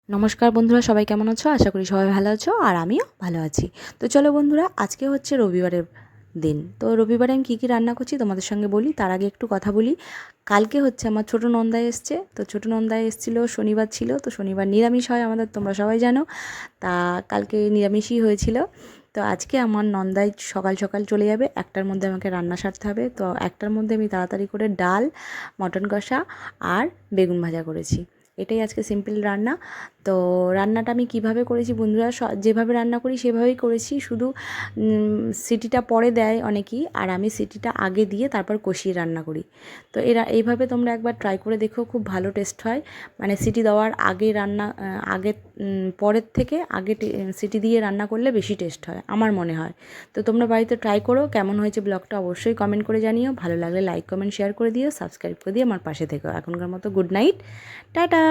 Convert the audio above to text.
নমস্কার বন্ধুরা, সবাই কেমন আছো? আশা করি সবাই ভালো আছো আর আমিও ভালো আছি। তো চলো বন্ধুরা, আজকে হচ্ছে রবিবারের দিন। তো রবিবারে আমি কী রান্না করছি তোমাদের সঙ্গে বলি। তার আগে একটু কথা বলি। কালকে হচ্ছে আমার ছোটো নন্দাই এসছে। তো ছোটো নন্দাই এসেছিলো, শনিবার ছিল। তো শনিবার নিরামিষ হয় আমাদের, তোমরা সবাই জানো। তা কালকে নিরামিষই হয়েছিল। তো আজকে আমার নন্দাই সকাল সকাল চলে যাবে, 1টার মধ্যে আমাকে রান্না সারতে হবে। তো 1টার মধ্যে আমি তাড়াতাড়ি করে ডাল, মটন কষা আর বেগুন ভাজা করেছি। এটাই আজকে সিম্পল রান্না। তো রান্নাটা আমি কিভাবে করেছি বন্ধুরা, যেভাবে রান্না করি সেভাবেই করেছি। শুধু সিটিটা পরে দেয় অনেকেই, আর আমি সিটিটা আগে দিয়ে তারপর কষিয়ে রান্না করি। তো এইভাবে তোমরা একবার ট্রাই করে দেখো, খুব ভালো টেস্ট হয়। মানে সিটি দেওয়ার আগে রান্না, আগে পরের থেকে আগে সিটি দিয়ে রান্না করলে বেশি টেস্ট হয় আমার মনে হয়। তো তোমরা বাড়িতে ট্রাই করো। কেমন হয়েছে ব্লগটা অবশ্যই কমেন্ট করে জানিও। ভালো লাগলে লাইক কমেন্ট শেয়ার করে দিও, সাবস্ক্রাইব করে দিয়ে আমার পাশে থেকো। এখনকার মতো গুড নাইট, টাটা।